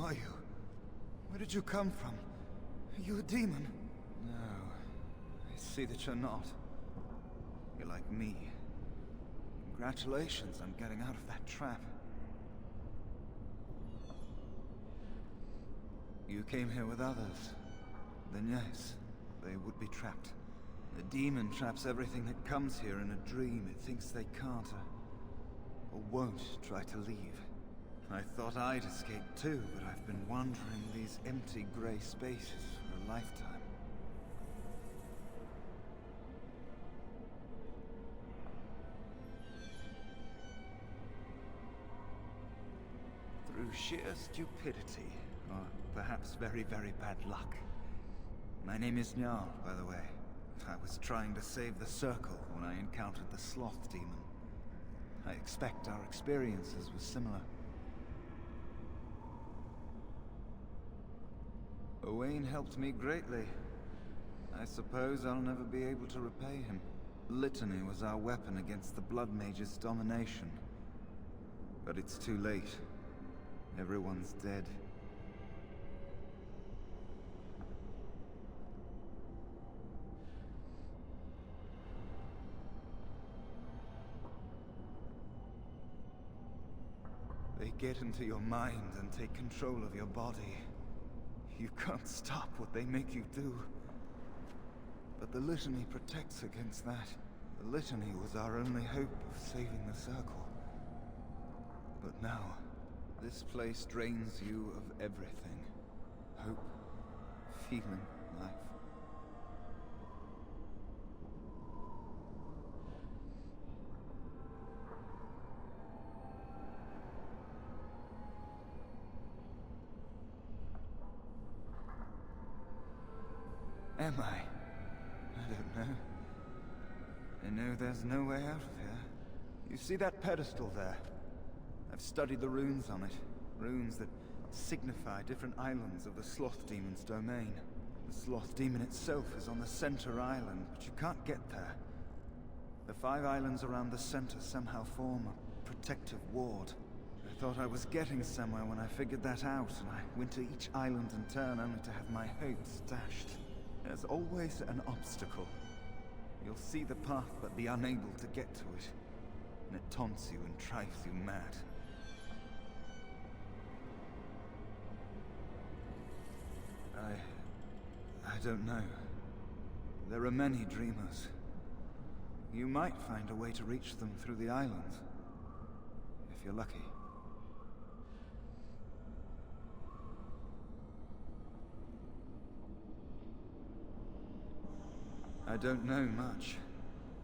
are you? Where did you come from? Are you a demon? No, I see that you're not. You're like me. Congratulations on getting out of that trap. You came here with others. Then yes, they would be trapped. The demon traps everything that comes here in a dream it thinks they can't or won't try to leave. I thought I'd escape too, but I've been wandering these empty grey spaces for a lifetime. Through sheer stupidity, or perhaps very, very bad luck. My name is Njal, by the way. I was trying to save the Circle when I encountered the Sloth Demon. I expect our experiences were similar. Owain helped me greatly. I suppose I'll never be able to repay him. Litany was our weapon against the Blood Mage's domination. But it's too late. Everyone's dead. They get into your mind and take control of your body. You can't stop what they make you do. But the Litany protects against that. The Litany was our only hope of saving the Circle. But now, this place drains you of everything. Hope, feeling, life. Am I? I don't know. I know there's no way out of here. You see that pedestal there? I've studied the runes on it. Runes that signify different islands of the Sloth Demon's domain. The Sloth Demon itself is on the center island, but you can't get there. The 5 islands around the center somehow form a protective ward. I thought I was getting somewhere when I figured that out, and I went to each island in turn only to have my hopes dashed. There's always an obstacle. You'll see the path but be unable to get to it. And it taunts you and drives you mad. I don't know. There are many dreamers. You might find a way to reach them through the islands. If you're lucky. I don't know much.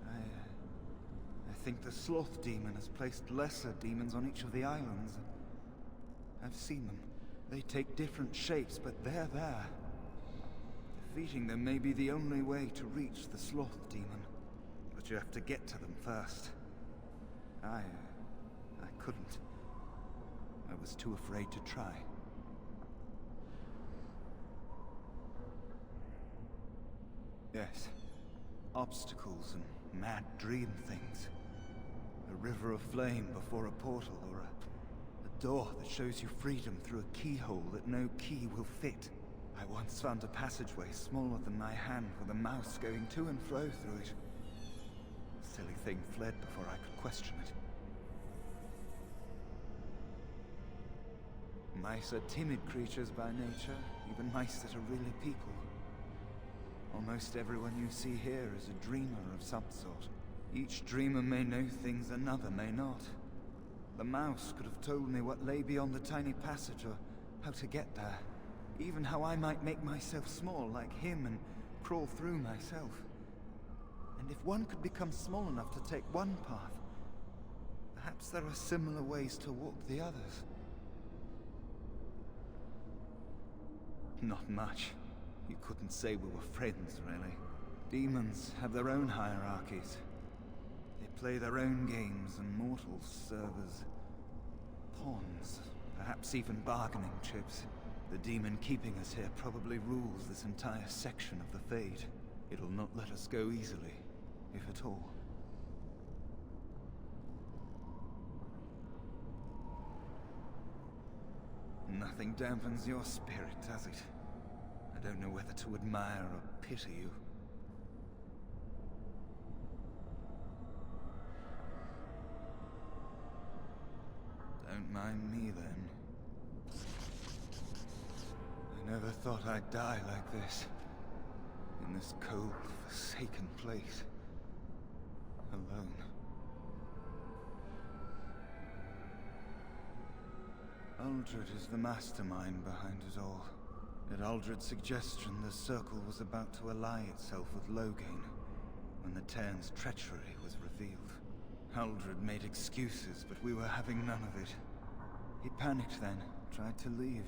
I think the Sloth Demon has placed lesser demons on each of the islands. I've seen them. They take different shapes, but they're there. Defeating them may be the only way to reach the Sloth Demon. But you have to get to them first. I couldn't. I was too afraid to try. Yes. Obstacles and mad dream things. A river of flame before a portal, or a door that shows you freedom through a keyhole that no key will fit. I once found a passageway smaller than my hand with a mouse going to and fro through it. The silly thing fled before I could question it. Mice are timid creatures by nature, even mice that are really people. Almost everyone you see here is a dreamer of some sort. Each dreamer may know things another may not. The mouse could have told me what lay beyond the tiny passage, or how to get there. Even how I might make myself small like him and crawl through myself. And if one could become small enough to take one path, perhaps there are similar ways to walk the others. Not much. You couldn't say we were friends, really. Demons have their own hierarchies. They play their own games, and mortals serve as pawns, perhaps even bargaining chips. The demon keeping us here probably rules this entire section of the Fade. It'll not let us go easily, if at all. Nothing dampens your spirit, does it? I don't know whether to admire or pity you. Don't mind me, then. I never thought I'd die like this. In this cold, forsaken place. Alone. Aldred is the mastermind behind it all. At Aldred's suggestion, the Circle was about to ally itself with Loghain when the Terran's treachery was revealed. Aldred made excuses, but we were having none of it. He panicked then, tried to leave.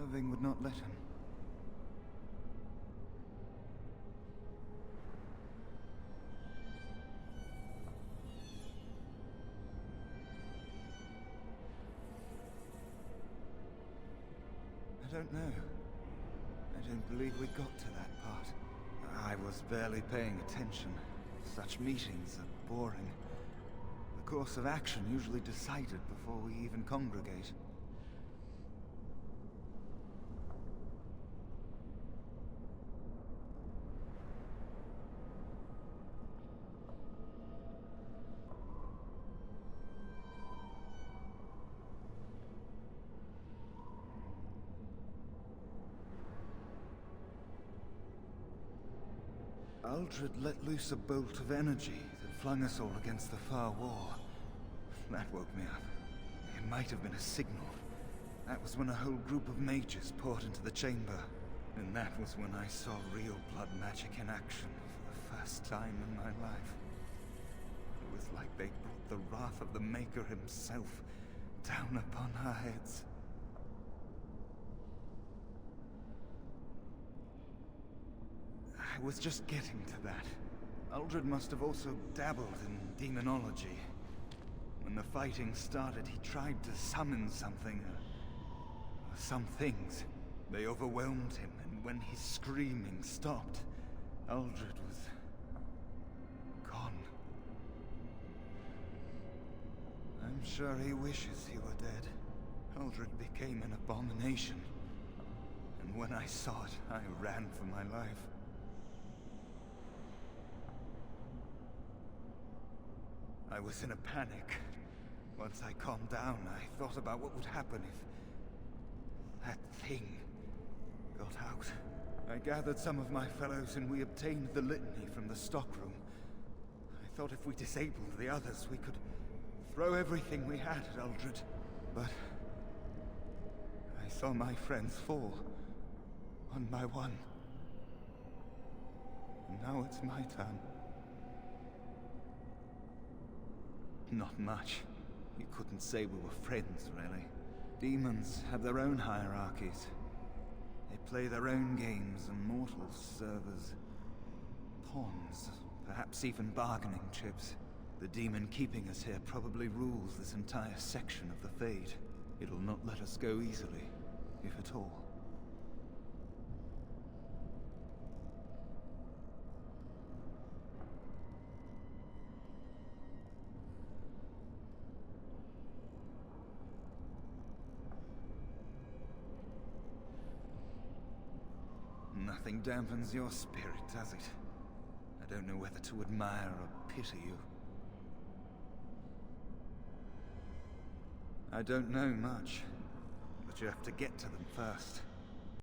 Irving would not let him. I don't know. I don't believe we got to that part. I was barely paying attention. Such meetings are boring. The course of action usually decided before we even congregate. Aldred let loose a bolt of energy that flung us all against the far wall. That woke me up. It might have been a signal. That was when a whole group of mages poured into the chamber. And that was when I saw real blood magic in action for the first time in my life. It was like they brought the wrath of the Maker himself down upon our heads. I was just getting to that. Aldred must have also dabbled in demonology. When the fighting started, he tried to summon something, or some things. They overwhelmed him, and when his screaming stopped, Aldred was gone. I'm sure he wishes he were dead. Aldred became an abomination. And when I saw it, I ran for my life. I was in a panic. Once I calmed down, I thought about what would happen if that thing got out. I gathered some of my fellows and we obtained the litany from the stockroom. I thought if we disabled the others, we could throw everything we had at Aldred. But I saw my friends fall, one by one. And now it's my turn. Not much. You couldn't say we were friends, really. Demons have their own hierarchies. They play their own games, and mortals serve as pawns, perhaps even bargaining chips. The demon keeping us here probably rules this entire section of the Fade. It'll not let us go easily, if at all. Nothing dampens your spirit, does it? I don't know whether to admire or pity you. I don't know much, but you have to get to them first.